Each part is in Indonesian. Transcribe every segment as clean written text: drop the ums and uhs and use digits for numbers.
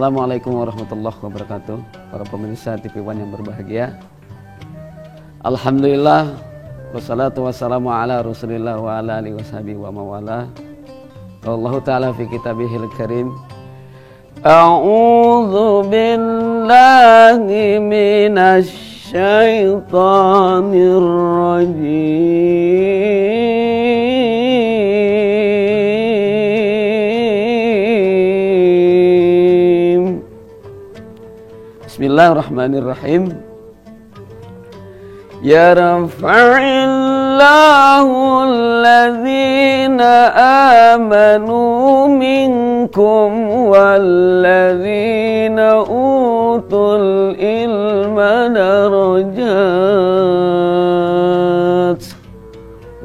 Assalamualaikum warahmatullahi wabarakatuh. Para pemirsa TV One yang berbahagia, alhamdulillah wassalatu wassalamu ala rasulillah wa ala alihi washabihi wa mawala. Allah ta'ala fi kitabihil karim, a'udzu billahi minasy syaitonir rajim. Bismillahirrahmanirrahim. Yarfa'illahu alladhina amanu minkum walladhina utul ilma darajat.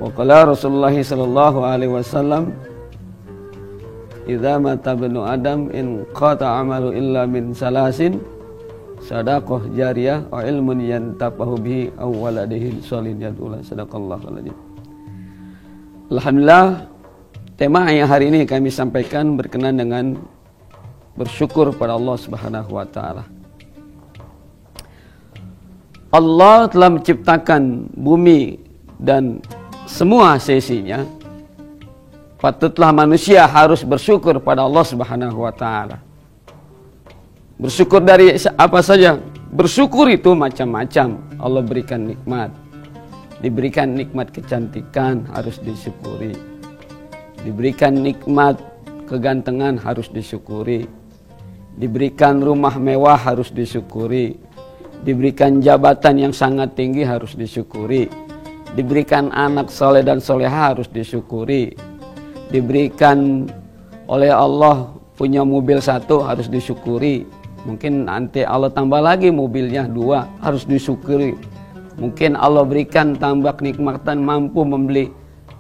Wa qala Rasulullah sallallahu alaihi wasallam, idza mata ibnu adam in qata amalu illa min salasin, sadaqah jariyah wa ilmun yantafahu bihi aw waladihi shalihun yad'ulah. Sadaqallahu alazim. Alhamdulillah, tema yang hari ini kami sampaikan berkenaan dengan bersyukur pada Allah Subhanahu wa taala. Allah telah menciptakan bumi dan semua sisinya. Patutlah manusia harus bersyukur pada Allah Subhanahu wa taala. Bersyukur dari apa saja? Bersyukur itu macam-macam. Allah berikan nikmat. Diberikan nikmat kecantikan, harus disyukuri. Diberikan nikmat kegantengan, harus disyukuri. Diberikan rumah mewah, harus disyukuri. Diberikan jabatan yang sangat tinggi, harus disyukuri. Diberikan anak soleh dan soleha, harus disyukuri. Diberikan oleh Allah punya mobil satu, harus disyukuri. Mungkin nanti Allah tambah lagi mobilnya 2, harus disyukuri. Mungkin Allah berikan tambah kenikmatan mampu membeli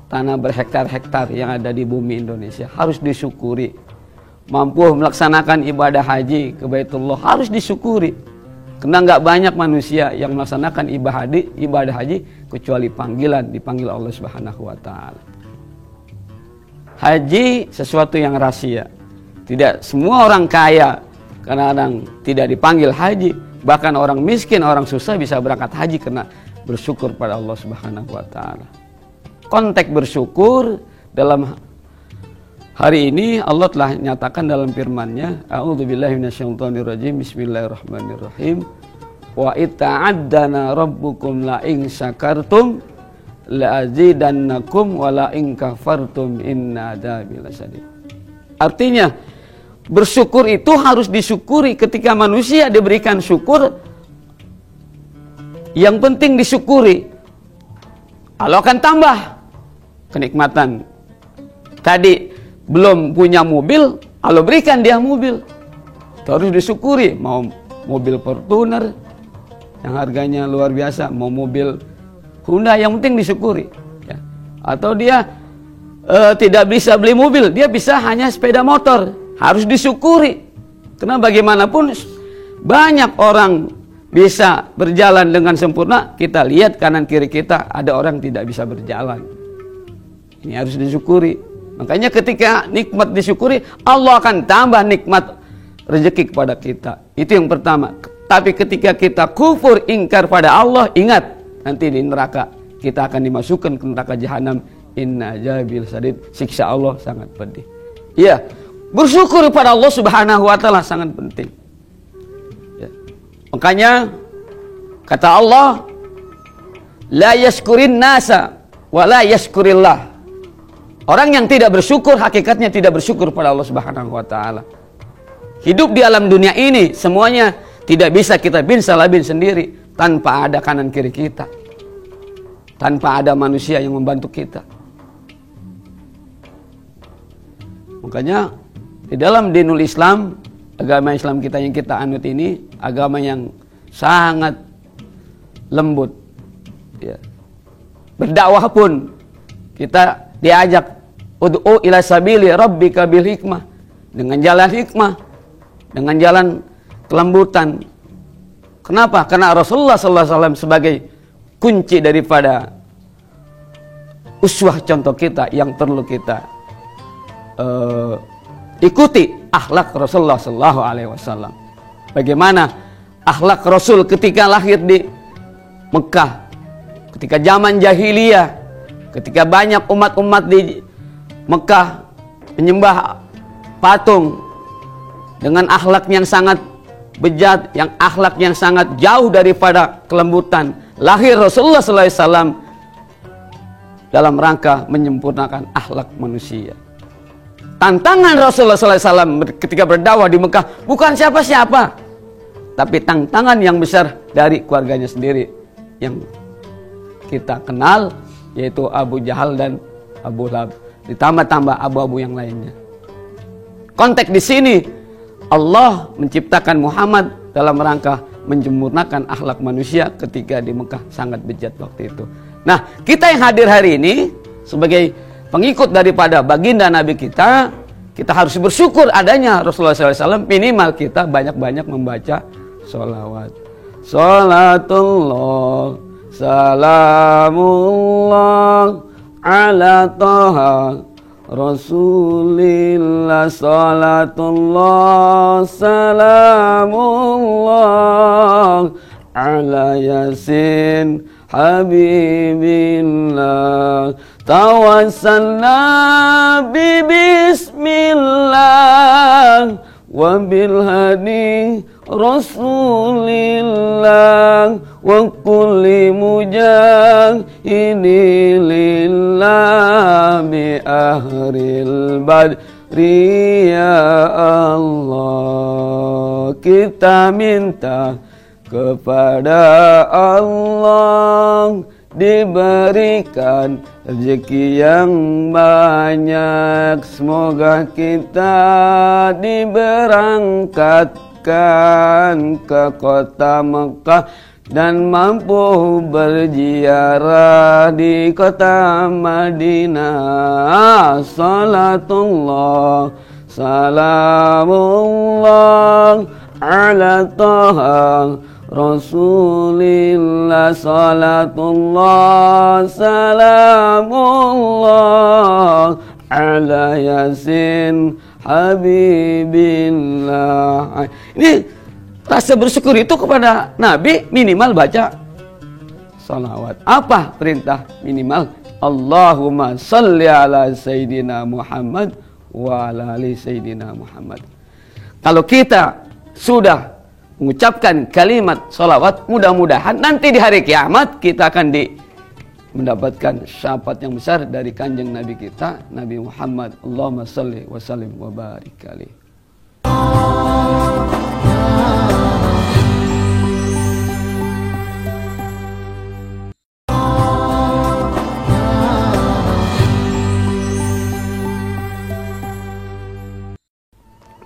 tanah berhektar-hektar yang ada di bumi Indonesia, harus disyukuri. Mampu melaksanakan ibadah haji ke Baitullah, harus disyukuri. Karena nggak banyak manusia yang melaksanakan ibadah haji kecuali dipanggil Allah Subhanahu wa taala. Haji sesuatu yang rahasia. Tidak semua orang kaya kadang-kadang tidak dipanggil haji. Bahkan orang miskin, orang susah bisa berangkat haji karena bersyukur pada Allah Subhanahu wa taala. Konteks bersyukur dalam hari ini Allah telah nyatakan dalam firman-Nya, a'udzubillahi minasyaitonirrajim, bismillahirrahmanirrahim. Wa ita'addana rabbukum la in syakartum la azidannakum wa la in kafartum inna adzabi lasyadid. Artinya, bersyukur itu harus disyukuri. Ketika manusia diberikan syukur, yang penting disyukuri. Allah akan tambah kenikmatan. Tadi belum punya mobil, Allah berikan dia mobil. Itu harus disyukuri. Mau mobil Fortuner yang harganya luar biasa, mau mobil Honda, yang penting disyukuri. Ya. Atau dia tidak bisa beli mobil, dia bisa hanya sepeda motor. Harus disyukuri. Karena bagaimanapun banyak orang bisa berjalan dengan sempurna. Kita lihat kanan kiri kita ada orang tidak bisa berjalan. Ini harus disyukuri. Makanya ketika nikmat disyukuri, Allah akan tambah nikmat rezeki kepada kita. Itu yang pertama. Tapi ketika kita kufur, ingkar pada Allah, ingat nanti di neraka kita akan dimasukkan ke neraka jahanam. Inna jabil sadid, siksa Allah sangat pedih. Iya. Bersyukur pada Allah Subhanahu wa taala sangat penting. Ya. Makanya kata Allah, la yashkurin nasa wa la yashkurillah. Orang yang tidak bersyukur hakikatnya tidak bersyukur pada Allah Subhanahu wa taala. Hidup di alam dunia ini semuanya tidak bisa kita bin salabin sendiri tanpa ada kanan kiri kita. Tanpa ada manusia yang membantu kita. Makanya di dalam dinul Islam, agama Islam kita yang kita anut ini, agama yang sangat lembut. Ya. Berdakwah pun kita diajak ud'u ila sabili rabbika bil hikmah, dengan jalan hikmah, dengan jalan kelembutan. Kenapa? Karena Rasulullah SAW sebagai kunci daripada uswah contoh kita yang perlu kita ikuti akhlak Rasulullah sallallahu alaihi wasallam. Bagaimana akhlak Rasul ketika lahir di Mekah, ketika zaman jahiliyah, ketika banyak umat-umat di Mekah menyembah patung dengan akhlak yang sangat bejat, yang akhlak yang sangat jauh daripada kelembutan. Lahir Rasulullah sallallahu alaihi wasallam dalam rangka menyempurnakan akhlak manusia. Tantangan Rasulullah SAW ketika berdakwah di Mekah bukan siapa-siapa, tapi tantangan yang besar dari keluarganya sendiri yang kita kenal, yaitu Abu Jahal dan Abu Lahab, ditambah-tambah abu-abu yang lainnya. Konteks di sini Allah menciptakan Muhammad dalam rangka menyempurnakan akhlak manusia ketika di Mekah sangat bejat waktu itu. Nah, kita yang hadir hari ini sebagai pengikut daripada baginda Nabi kita harus bersyukur adanya Rasulullah SAW. Minimal kita banyak-banyak membaca sholawat. Salatullah, salamullah ala toha Rasulillah. Salatullah, salamullah ala Yasin Habibillah. Tawassalna bi bismillah wa bil hadi Rasulillah wa kulli mujahidi lillah bi ahril badri ya Allah. Kita minta kepada Allah diberikan rezeki yang banyak. Semoga kita diberangkatkan ke kota Mekah dan mampu berziarah di kota Madinah. Salatullah, salamullah ala toha Rasulillah. Salatullah, salamullah ala Yasin Habibillah. Ini rasa bersyukur itu kepada Nabi minimal baca salawat. Apa perintah minimal? Allahumma salli ala Sayyidina Muhammad wa ala ali Sayyidina Muhammad. Kalau kita sudah mengucapkan kalimat salawat, mudah-mudahan nanti di hari kiamat kita akan mendapatkan syafaat yang besar dari kanjeng Nabi kita, Nabi Muhammad. Allahumma salli wa sallim wa barik alaihi.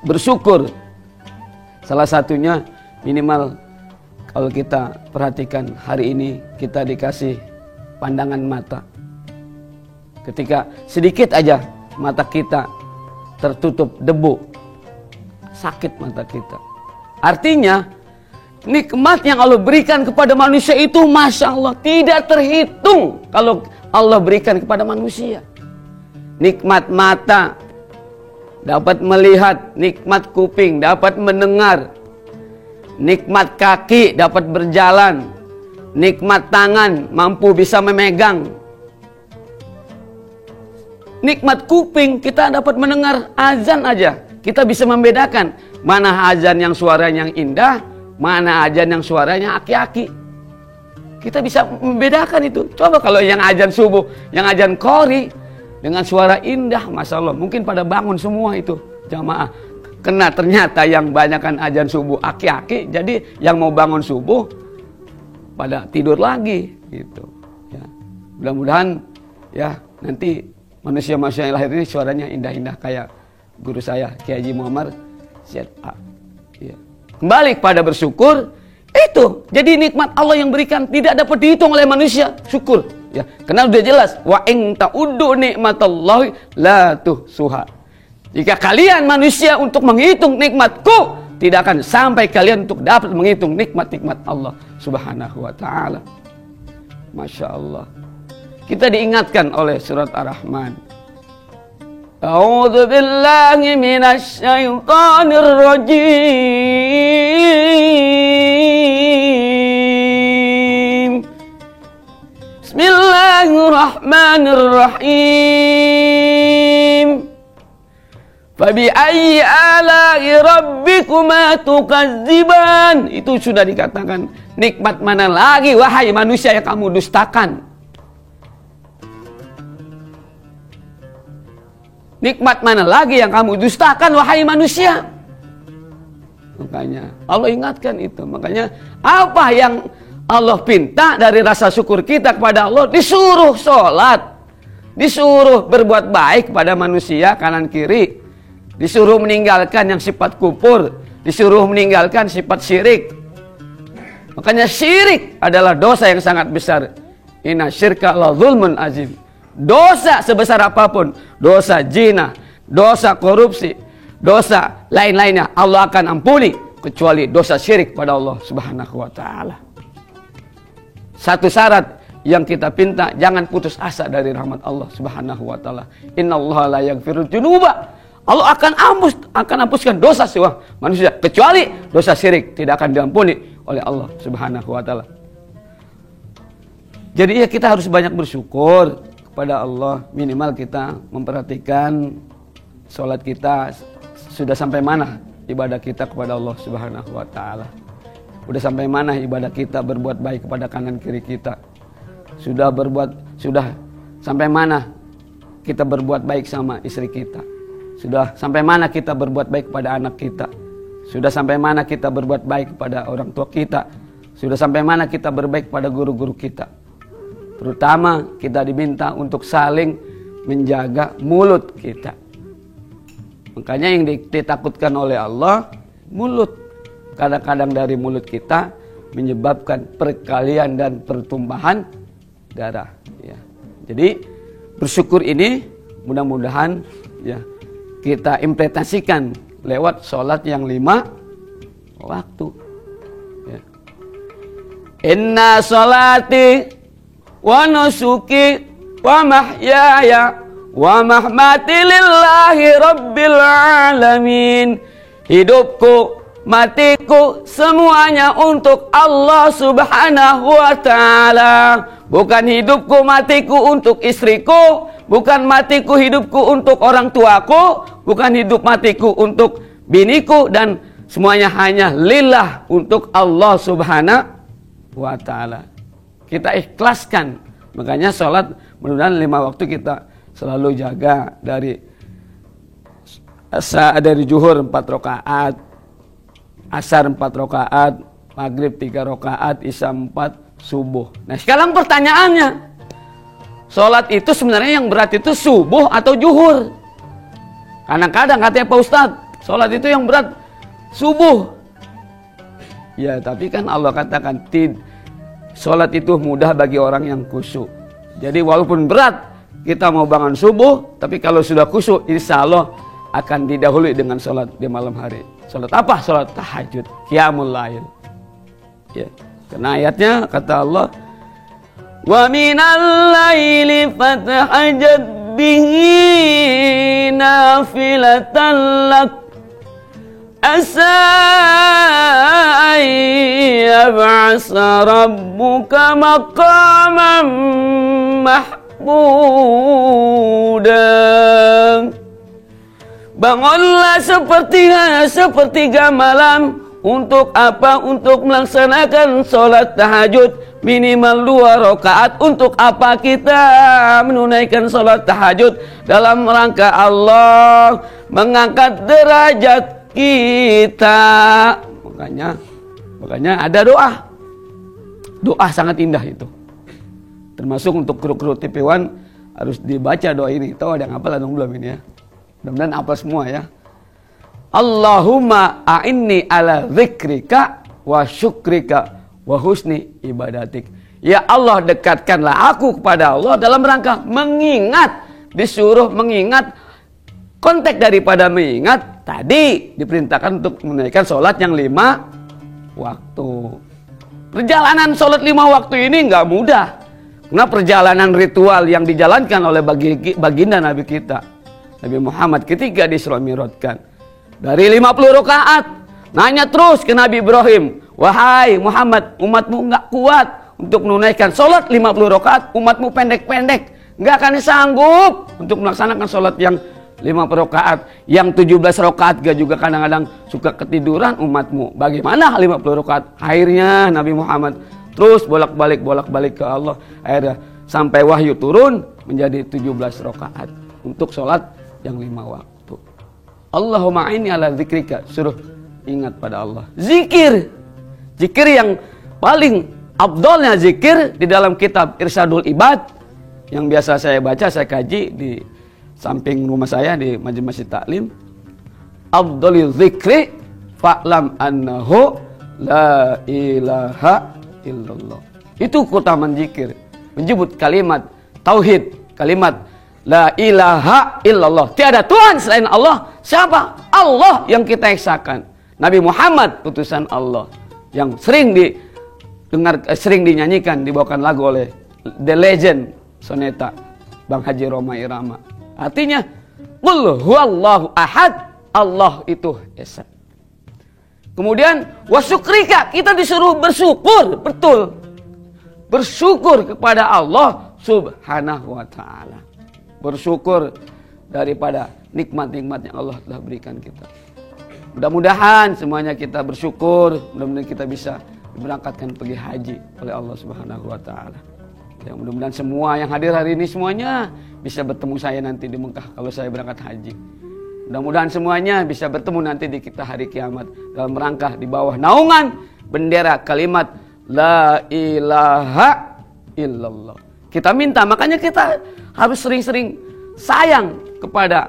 Bersyukur salah satunya minimal kalau kita perhatikan hari ini kita dikasih pandangan mata. Ketika sedikit aja mata kita tertutup debu, sakit mata kita. Artinya nikmat yang Allah berikan kepada manusia itu Masya Allah tidak terhitung kalau Allah berikan kepada manusia. Nikmat mata dapat melihat, nikmat kuping dapat mendengar, nikmat kaki dapat berjalan, nikmat tangan mampu bisa memegang, nikmat kuping kita dapat mendengar azan aja. Kita bisa membedakan mana azan yang suaranya yang indah, mana azan yang suaranya aki-aki. Kita bisa membedakan itu. Coba kalau yang azan subuh, yang azan qori dengan suara indah, Masya Allah, mungkin pada bangun semua itu jamaah. Kena ternyata yang banyakkan azan subuh aki-aki, jadi yang mau bangun subuh pada tidur lagi gitu. Ya. Mudah-mudahan ya nanti manusia-manusia yang lahir ini suaranya indah-indah kayak guru saya Kiai Haji Muhammad ZA. Ya. Kembali kepada bersyukur, itu jadi nikmat Allah yang berikan tidak dapat dihitung oleh manusia. Syukur. Ya, karena udah jelas wa in ta'uddu nikmatallahi la tuhsuha. Jika kalian manusia untuk menghitung nikmatku, tidak akan sampai kalian untuk dapat menghitung nikmat-nikmat Allah Subhanahu wa taala. Masya Allah. Kita diingatkan oleh surat Ar-Rahman. A'udzu billahi minasy syaithanir rajim. Bismillahirrahmanirrahim. Fabi ayyi ala'i rabbikuma tukadziban. Itu sudah dikatakan, nikmat mana lagi wahai manusia yang kamu dustakan? Nikmat mana lagi yang kamu dustakan wahai manusia? Makanya Allah ingatkan itu. Makanya apa yang Allah pinta dari rasa syukur kita kepada Allah? Disuruh sholat, disuruh berbuat baik kepada manusia kanan kiri, disuruh meninggalkan yang sifat kufur, disuruh meninggalkan sifat syirik. Makanya syirik adalah dosa yang sangat besar. Inna syirka la zulmun azim. Dosa sebesar apapun, dosa zina, dosa korupsi, dosa lain-lainnya, Allah akan ampuni kecuali dosa syirik pada Allah Subhanahu wa taala. Satu syarat yang kita pinta, jangan putus asa dari rahmat Allah Subhanahu wa taala. Innallaha la yaghfirudz dzunuba. Allah akan hapuskan dosa semua manusia kecuali dosa syirik, tidak akan diampuni oleh Allah Subhanahu wa taala. Jadi ya kita harus banyak bersyukur kepada Allah, minimal kita memperhatikan sholat kita sudah sampai mana ibadah kita kepada Allah Subhanahu wa taala. Sudah sampai mana ibadah kita berbuat baik kepada kanan kiri kita. Sudah sampai mana kita berbuat baik sama istri kita. Sudah sampai mana kita berbuat baik kepada anak kita. Sudah sampai mana kita berbuat baik kepada orang tua kita. Sudah sampai mana kita berbaik kepada guru-guru kita. Terutama kita diminta untuk saling menjaga mulut kita. Makanya yang ditakutkan oleh Allah, mulut. Kadang-kadang dari mulut kita menyebabkan perkalian dan pertumpahan darah. Ya. Jadi bersyukur ini mudah-mudahan ya kita implementasikan lewat sholat yang 5 waktu. Ya. Inna sholati wa nusuki wa mahyaya wa mahmati lillahi rabbil alamin. Hidupku, matiku semuanya untuk Allah Subhanahu wa taala. Bukan hidupku matiku untuk istriku, bukan matiku hidupku untuk orang tuaku, bukan hidup matiku untuk biniku, dan semuanya hanya lillah untuk Allah Subhanahu wa taala. Kita ikhlaskan. Makanya sholat mudah-mudahan 5 waktu kita selalu jaga dari zuhur 4 rakaat, asar 4 rakaat, maghrib 3 rakaat, isya 4, subuh. Nah sekarang pertanyaannya, sholat itu sebenarnya yang berat itu subuh atau zuhur? Kadang-kadang katanya Pak Ustadz, sholat itu yang berat subuh. Ya tapi kan Allah katakan sholat itu mudah bagi orang yang khusyuk. Jadi walaupun berat kita mau bangun subuh, tapi kalau sudah khusyuk insya Allah akan didahului dengan sholat di malam hari. Sholat apa? Sholat tahajud, qiyamul lail. Ya. Karena ayatnya kata Allah, wa minal laili fatahajjad bihi nafilatan lak asa yab'asa rabbuka maqaman mahmudan. Bangunlah sepertiga malam. Untuk apa? Untuk melaksanakan sholat tahajud minimal 2 rakaat. Untuk apa kita menunaikan sholat tahajud? Dalam rangka Allah mengangkat derajat kita. Makanya ada doa sangat indah itu. Termasuk untuk kru-kru TV1 harus dibaca doa ini. Tahu ada yang hafal atau belum ini ya? Mudah-mudahan hafal semua ya. Allahumma a'inni ala zikrika wa syukrika wa husni ibadatik. Ya Allah, dekatkanlah aku kepada Allah dalam rangka mengingat. Disuruh mengingat. Konteks daripada mengingat tadi diperintahkan untuk menunaikan sholat yang 5 waktu. Perjalanan sholat 5 waktu ini nggak mudah. Karena perjalanan ritual yang dijalankan oleh baginda Nabi kita Nabi Muhammad ketika Isra Mi'rajkan. Dari 50 rakaat, nanya terus ke Nabi Ibrahim, wahai Muhammad, umatmu nggak kuat untuk menunaikan sholat 50 rakaat, umatmu pendek-pendek, nggak akan sanggup untuk melaksanakan sholat yang 50 rakaat, yang 17 rakaat juga kadang-kadang suka ketiduran umatmu. Bagaimana 50 rakaat? Akhirnya Nabi Muhammad terus bolak-balik ke Allah. Akhirnya sampai wahyu turun menjadi 17 rakaat untuk sholat yang 5 waktu. Allahumma inni ala zikrika, suruh ingat pada Allah. Zikir yang paling afdolnya zikir di dalam kitab Irsyadul Ibad yang biasa saya baca, saya kaji di samping rumah saya di Majelis Masjid Taklim. Afdhalul zikri fa'lam annahu la ilaha illallah. Itu keutamaan zikir, menyebut kalimat tauhid, kalimat la ilaha illallah. Tiada Tuhan selain Allah. Siapa? Allah yang kita esakan. Nabi Muhammad utusan Allah yang sering dinyanyikan, dibawakan lagu oleh The Legend Soneta Bang Haji Roma Irama. Artinya qul huwallahu ahad, Allah itu esa. Kemudian wasyukrika, kita disuruh bersyukur, betul. Bersyukur kepada Allah Subhanahu wa taala. Bersyukur daripada nikmat-nikmat yang Allah telah berikan kita. Mudah-mudahan semuanya kita bersyukur, mudah-mudahan kita bisa diberangkatkan pergi haji oleh Allah Subhanahu wa taala. Ya, mudah-mudahan semua yang hadir hari ini semuanya bisa bertemu saya nanti di Mekah kalau saya berangkat haji. Mudah-mudahan semuanya bisa bertemu nanti di kita hari kiamat dalam rangka di bawah naungan bendera kalimat la ilaha illallah. Kita minta, makanya kita harus sering-sering sayang kepada,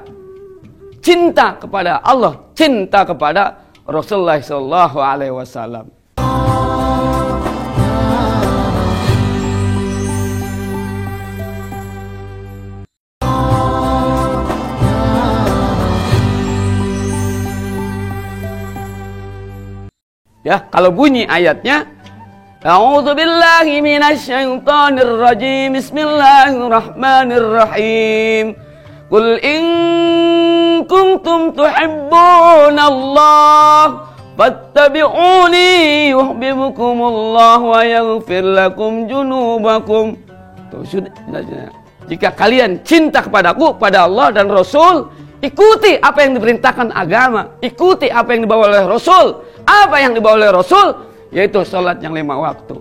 cinta kepada Allah, cinta kepada Rasulullah sallallahu alaihi wasallam. Ya, kalau bunyi ayatnya, A'udzu billahi minasyaitonir rajim. Bismillahirrahmanirrahim. Qul in kuntum tuhibbunallah fattabi'uni yuhibbukumullah wa yaghfir lakum junubakum. Tuh, sudah. Jika kalian cinta kepadaku, pada Allah dan Rasul, ikuti apa yang diperintahkan agama, ikuti apa yang dibawa oleh Rasul. Apa yang dibawa oleh Rasul? Yaitu sholat yang 5 waktu.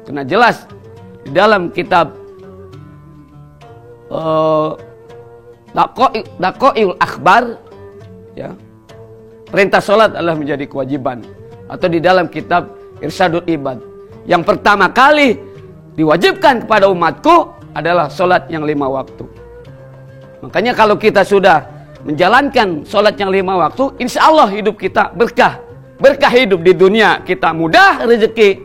Karena jelas di dalam kitab Daqaiul Akhbar, ya, perintah sholat adalah menjadi kewajiban. Atau di dalam kitab Irsyadul Ibad, yang pertama kali diwajibkan kepada umatku adalah sholat yang 5 waktu. Makanya kalau kita sudah menjalankan sholat yang 5 waktu, insya Allah hidup kita berkah. Berkah hidup di dunia kita mudah rezeki,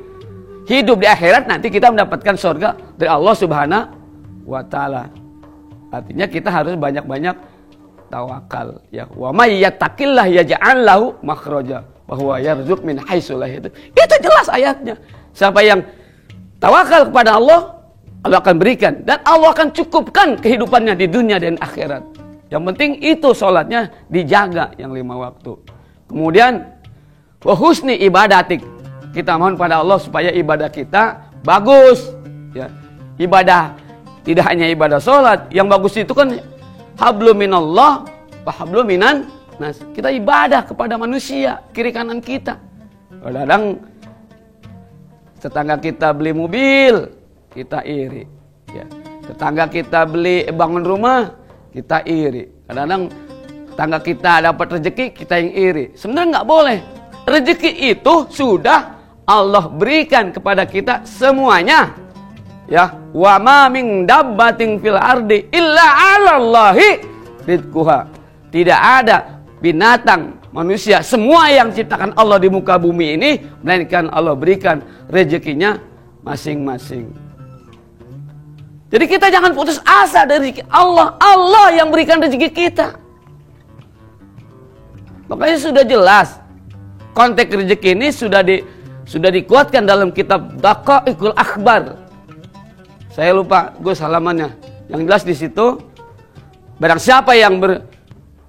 hidup di akhirat nanti kita mendapatkan surga dari Allah Subhanahu wa taala. Artinya kita harus banyak-banyak tawakal, ya. Wa may yattaqillah yaj'al lahu makhraja wa huwa yarzuq min haitsu la yahtasib. Itu jelas ayatnya. Siapa yang tawakal kepada Allah, Allah akan berikan dan Allah akan cukupkan kehidupannya di dunia dan akhirat. Yang penting itu sholatnya dijaga yang 5 waktu. Kemudian wa husni ibadatik, kita mohon pada Allah supaya ibadah kita bagus, ya. Ibadah tidak hanya ibadah sholat, yang bagus itu kan hablum minallah wa hablum minan nas. Kita ibadah kepada manusia, kiri kanan kita. Kadang-kadang tetangga kita beli mobil, kita iri, ya. Tetangga kita beli bangun rumah, kita iri. Kadang-kadang tetangga kita dapat rezeki, kita yang iri. Sebenarnya nggak boleh. Rezeki itu sudah Allah berikan kepada kita semuanya, ya. Wa ma min dabbatin fil ardi illa 'alallahi rizquha. Tidak ada binatang, manusia, semua yang ciptakan Allah di muka bumi ini melainkan Allah berikan rezekinya masing-masing. Jadi kita jangan putus asa dari rezeki Allah. Allah yang berikan rezeki kita. Makanya sudah jelas konteks rezeki ini sudah dikuatkan dalam kitab Daqaiul Akhbar. Saya lupa Gus halamannya. Yang jelas di situ Barang siapa yang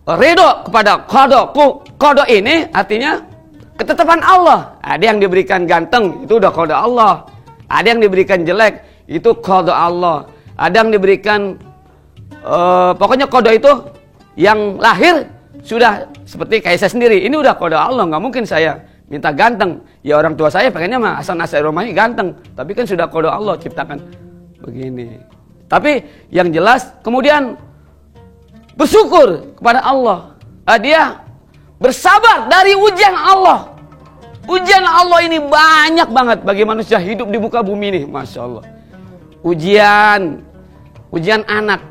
ridho kepada qada ini, artinya ketetapan Allah. Ada yang diberikan ganteng, itu udah qada Allah. Ada yang diberikan jelek, itu qada Allah. Ada yang diberikan pokoknya qada itu yang lahir sudah seperti kayak saya sendiri. Ini udah qada Allah, nggak mungkin saya minta ganteng. Ya orang tua saya pengennya mah Hasan Asy'ari Romahi ganteng, tapi kan sudah qada Allah ciptakan begini. Tapi yang jelas kemudian bersyukur kepada Allah. Dia bersabar dari ujian Allah. Ujian Allah ini banyak banget bagi manusia hidup di muka bumi ini, Masya Allah. Ujian anak.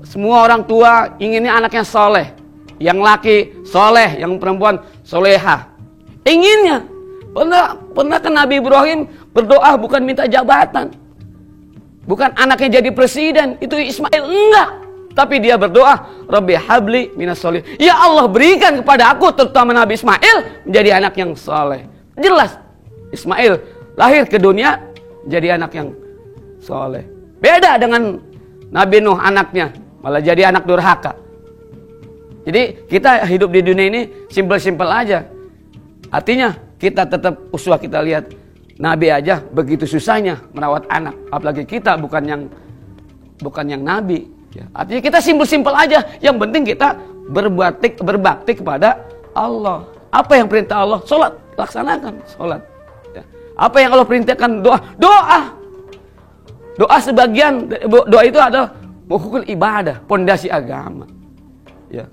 Semua orang tua inginnya anaknya soleh. Yang laki soleh, yang perempuan solehah. Inginnya. Pernah kan Nabi Ibrahim berdoa bukan minta jabatan. Bukan anaknya jadi presiden, itu Ismail, enggak. Tapi dia berdoa, Rabbi habli minas solih. Ya Allah, berikan kepada aku, terutama Nabi Ismail, menjadi anak yang soleh. Jelas, Ismail lahir ke dunia, jadi anak yang soleh. Beda dengan Nabi Nuh anaknya, malah jadi anak durhaka. Jadi kita hidup di dunia ini simpel-simpel aja. Artinya kita tetap uswah, kita lihat Nabi aja begitu susahnya merawat anak. Apalagi kita bukan yang Nabi. Ya, artinya kita simpel-simpel aja. Yang penting kita berbakti kepada Allah. Apa yang perintah Allah? Sholat, laksanakan sholat. Ya. Apa yang Allah perintahkan? Doa. Doa sebagian, doa itu adalah pokok ibadah, pondasi agama. Ya.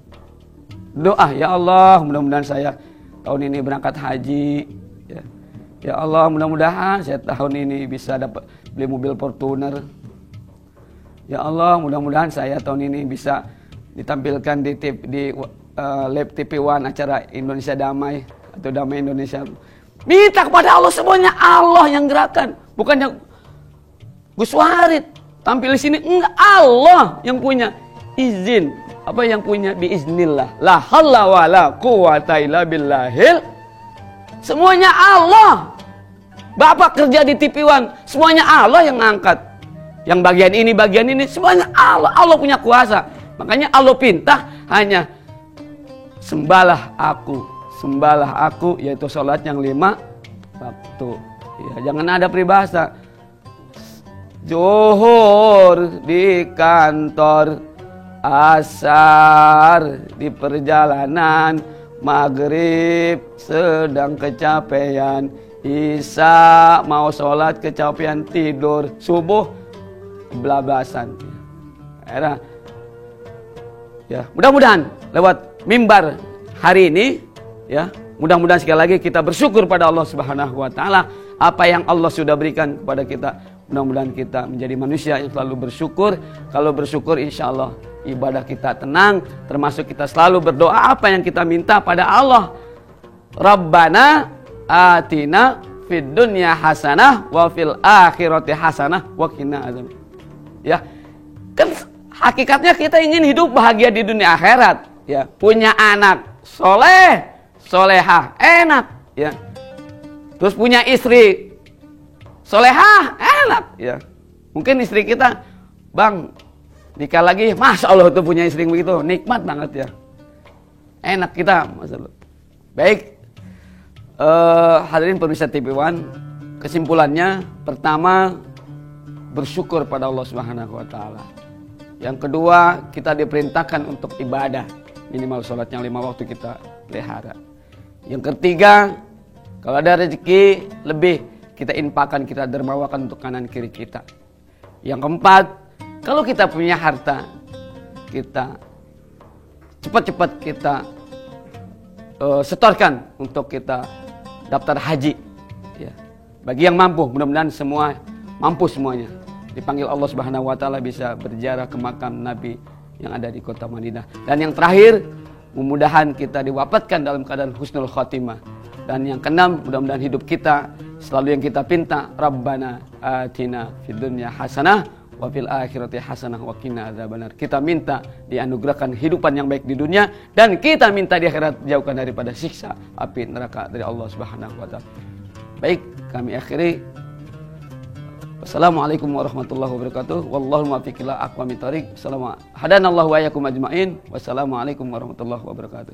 Doa, ya Allah, mudah-mudahan saya tahun ini berangkat haji. Ya Allah, mudah-mudahan saya tahun ini bisa dapat beli mobil Fortuner. Ya Allah, mudah-mudahan saya tahun ini bisa ditampilkan di Lab TV One acara Indonesia Damai atau Damai Indonesia. Minta kepada Allah, semuanya Allah yang gerakan, bukan yang Gus Warid tampil di sini. Enggak, Allah yang punya izin. Apa yang punya biiznillah. La haula wala quwata illa billahil. Semuanya Allah. Bapak kerja di TV One, semuanya Allah yang ngangkat. Yang bagian ini, semuanya Allah. Allah punya kuasa. Makanya Allah pinta hanya sembahlah aku, yaitu sholat yang 5 waktu. Ya, jangan ada peribahasa. Zuhur di kantor, asar di perjalanan, maghrib sedang kecapean, isya mau sholat kecapean tidur, subuh belablasan. Ya, mudah-mudahan lewat mimbar hari ini, ya, mudah-mudahan sekali lagi kita bersyukur pada Allah Subhanahu wa taala apa yang Allah sudah berikan kepada kita. Mudah-mudahan kita menjadi manusia yang selalu bersyukur. Kalau bersyukur, insya Allah ibadah kita tenang, termasuk kita selalu berdoa apa yang kita minta pada Allah. Rabbana atina fid dunya hasanah wa fil akhirati hasanah wa qina adzab. Ya, kan hakikatnya kita ingin hidup bahagia di dunia akhirat. Ya, punya anak soleh, solehah, enak. Ya, terus punya istri solehah, enak. Ya, mungkin istri kita, bang, nikah lagi, masya Allah tuh punya istri begitu, nikmat banget ya. Enak kita, masya Allah. Baik, hadirin pemirsa TV One, kesimpulannya pertama, bersyukur pada Allah Subhanahu wa taala. Yang kedua, kita diperintahkan untuk ibadah, minimal sholat yang 5 waktu kita pelihara. Yang ketiga, kalau ada rezeki lebih, kita infakkan, kita dermawakan untuk kanan kiri kita. Yang keempat, kalau kita punya harta, kita cepat-cepat kita setorkan untuk kita daftar haji. Ya. Bagi yang mampu, mudah-mudahan semua mampu semuanya. Dipanggil Allah Subhanahu wa taala bisa berziarah ke makam Nabi yang ada di kota Madinah. Dan yang terakhir, mudah-mudahan kita diwafatkan dalam keadaan husnul khotimah. Dan yang keenam, mudah-mudahan hidup kita selalu yang kita pinta, Rabbana atina fid dunya hasanah wa fil akhirati hasanah wa qina adzabannar. Kita minta dianugerahkan kehidupan yang baik di dunia, dan kita minta di akhirat jauhkan daripada siksa api neraka dari Allah Subhanahu wa taala. Baik, kami akhiri. Wassalamualaikum warahmatullahi wabarakatuh. Wallahul muwaffiq ila aqwamit thoriq. Hadanallahu wa iyyakum ajmain. Wassalamualaikum warahmatullahi wabarakatuh.